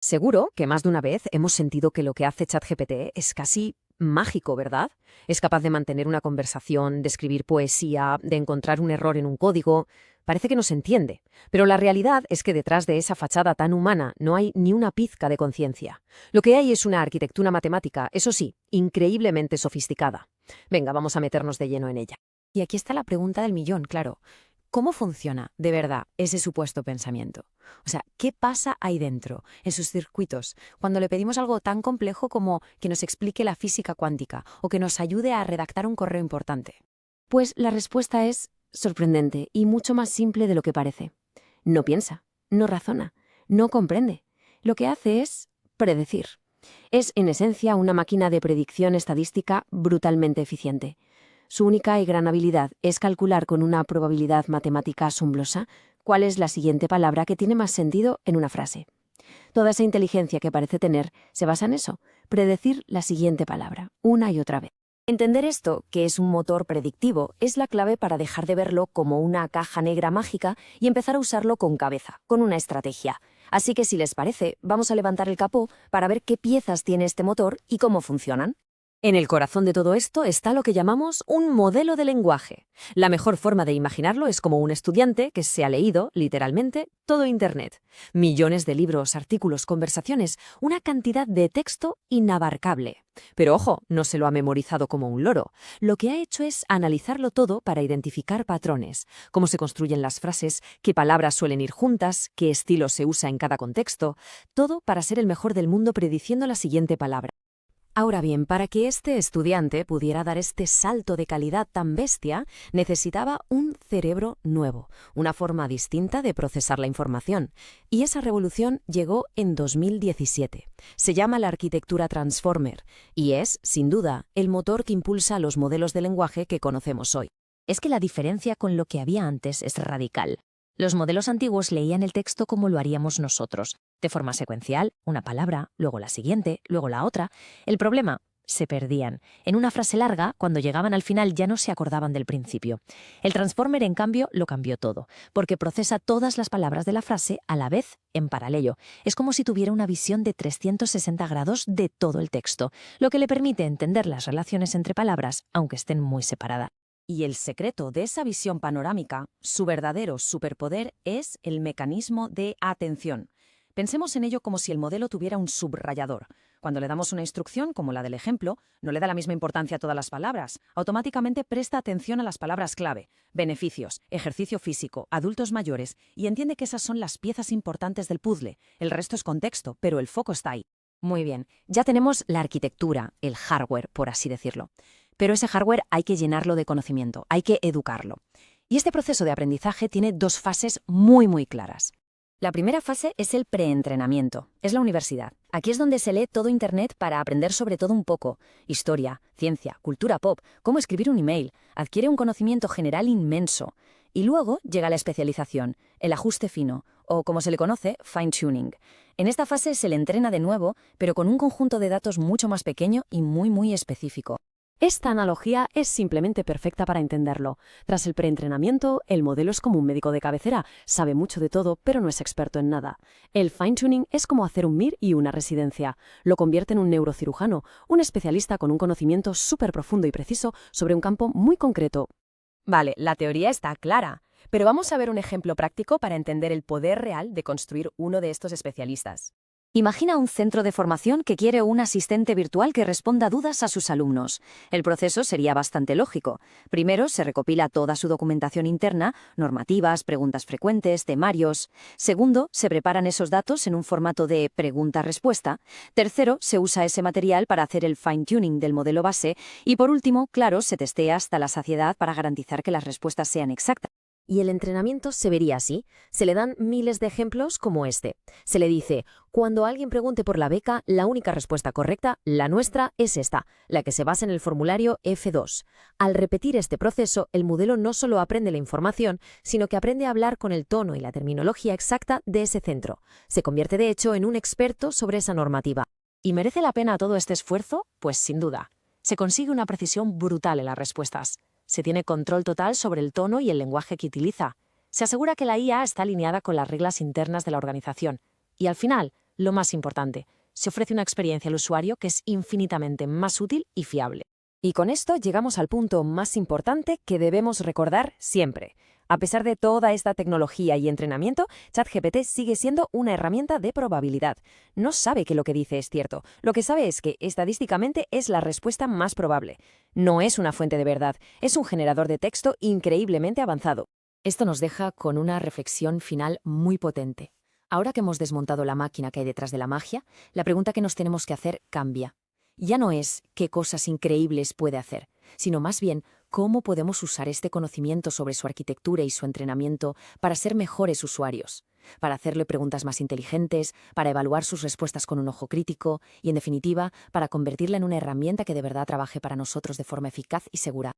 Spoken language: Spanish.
Seguro que más de una vez hemos sentido que lo que hace ChatGPT es casi mágico, ¿verdad? Es capaz de mantener una conversación, de escribir poesía, de encontrar un error en un código. Parece que nos entiende, pero la realidad es que detrás de esa fachada tan humana no hay ni una pizca de conciencia. Lo que hay es una arquitectura matemática, eso sí, increíblemente sofisticada. Venga, vamos a meternos de lleno en ella. Y aquí está la pregunta del millón, claro. ¿Cómo funciona, de verdad, ese supuesto pensamiento? O sea, ¿qué pasa ahí dentro, en sus circuitos, cuando le pedimos algo tan complejo como que nos explique la física cuántica o que nos ayude a redactar un correo importante? Pues la respuesta es sorprendente y mucho más simple de lo que parece. No piensa, no razona, no comprende. Lo que hace es predecir. Es, en esencia, una máquina de predicción estadística brutalmente eficiente. Su única y gran habilidad es calcular con una probabilidad matemática asombrosa cuál es la siguiente palabra que tiene más sentido en una frase. Toda esa inteligencia que parece tener se basa en eso, predecir la siguiente palabra, una y otra vez. Entender esto, que es un motor predictivo, es la clave para dejar de verlo como una caja negra mágica y empezar a usarlo con cabeza, con una estrategia. Así que si les parece, vamos a levantar el capó para ver qué piezas tiene este motor y cómo funcionan. En el corazón de todo esto está lo que llamamos un modelo de lenguaje. La mejor forma de imaginarlo es como un estudiante que se ha leído, literalmente, todo Internet. Millones de libros, artículos, conversaciones, una cantidad de texto inabarcable. Pero ojo, no se lo ha memorizado como un loro. Lo que ha hecho es analizarlo todo para identificar patrones, cómo se construyen las frases, qué palabras suelen ir juntas, qué estilo se usa en cada contexto, todo para ser el mejor del mundo prediciendo la siguiente palabra. Ahora bien, para que este estudiante pudiera dar este salto de calidad tan bestia, necesitaba un cerebro nuevo, una forma distinta de procesar la información. Y esa revolución llegó en 2017. Se llama la arquitectura Transformer y es, sin duda, el motor que impulsa los modelos de lenguaje que conocemos hoy. Es que la diferencia con lo que había antes es radical. Los modelos antiguos leían el texto como lo haríamos nosotros, de forma secuencial, una palabra, luego la siguiente, luego la otra. El problema, se perdían. En una frase larga, cuando llegaban al final ya no se acordaban del principio. El Transformer, en cambio, lo cambió todo, porque procesa todas las palabras de la frase a la vez, en paralelo. Es como si tuviera una visión de 360 grados de todo el texto, lo que le permite entender las relaciones entre palabras, aunque estén muy separadas. Y el secreto de esa visión panorámica, su verdadero superpoder, es el mecanismo de atención. Pensemos en ello como si el modelo tuviera un subrayador. Cuando le damos una instrucción, como la del ejemplo, no le da la misma importancia a todas las palabras. Automáticamente presta atención a las palabras clave: beneficios, ejercicio físico, adultos mayores, y entiende que esas son las piezas importantes del puzzle. El resto es contexto, pero el foco está ahí. Muy bien, ya tenemos la arquitectura, el hardware, por así decirlo. Pero ese hardware hay que llenarlo de conocimiento, hay que educarlo. Y este proceso de aprendizaje tiene dos fases muy claras. La primera fase es el preentrenamiento, es la universidad. Aquí es donde se lee todo Internet para aprender sobre todo un poco: historia, ciencia, cultura pop, cómo escribir un email. Adquiere un conocimiento general inmenso. Y luego llega la especialización, el ajuste fino, o como se le conoce, fine-tuning. En esta fase se le entrena de nuevo, pero con un conjunto de datos mucho más pequeño y muy específico. Esta analogía es simplemente perfecta para entenderlo. Tras el preentrenamiento, el modelo es como un médico de cabecera, sabe mucho de todo, pero no es experto en nada. El fine-tuning es como hacer un MIR y una residencia. Lo convierte en un neurocirujano, un especialista con un conocimiento súper profundo y preciso sobre un campo muy concreto. Vale, la teoría está clara, pero vamos a ver un ejemplo práctico para entender el poder real de construir uno de estos especialistas. Imagina un centro de formación que quiere un asistente virtual que responda a dudas a sus alumnos. El proceso sería bastante lógico. Primero, se recopila toda su documentación interna, normativas, preguntas frecuentes, temarios. Segundo, se preparan esos datos en un formato de pregunta-respuesta. Tercero, se usa ese material para hacer el fine-tuning del modelo base. Y por último, claro, se testea hasta la saciedad para garantizar que las respuestas sean exactas. Y el entrenamiento se vería así. Se le dan miles de ejemplos como este. Se le dice: cuando alguien pregunte por la beca, la única respuesta correcta, la nuestra, es esta, la que se basa en el formulario F2. Al repetir este proceso, el modelo no solo aprende la información, sino que aprende a hablar con el tono y la terminología exacta de ese centro. Se convierte de hecho en un experto sobre esa normativa. ¿Y merece la pena todo este esfuerzo? Pues sin duda. Se consigue una precisión brutal en las respuestas. Se tiene control total sobre el tono y el lenguaje que utiliza. Se asegura que la IA está alineada con las reglas internas de la organización. Y al final, lo más importante, se ofrece una experiencia al usuario que es infinitamente más útil y fiable. Y con esto llegamos al punto más importante que debemos recordar siempre. A pesar de toda esta tecnología y entrenamiento, ChatGPT sigue siendo una herramienta de probabilidad. No sabe que lo que dice es cierto. Lo que sabe es que estadísticamente es la respuesta más probable. No es una fuente de verdad, es un generador de texto increíblemente avanzado. Esto nos deja con una reflexión final muy potente. Ahora que hemos desmontado la máquina que hay detrás de la magia, la pregunta que nos tenemos que hacer cambia. Ya no es qué cosas increíbles puede hacer, sino más bien cómo podemos usar este conocimiento sobre su arquitectura y su entrenamiento para ser mejores usuarios, para hacerle preguntas más inteligentes, para evaluar sus respuestas con un ojo crítico y, en definitiva, para convertirla en una herramienta que de verdad trabaje para nosotros de forma eficaz y segura.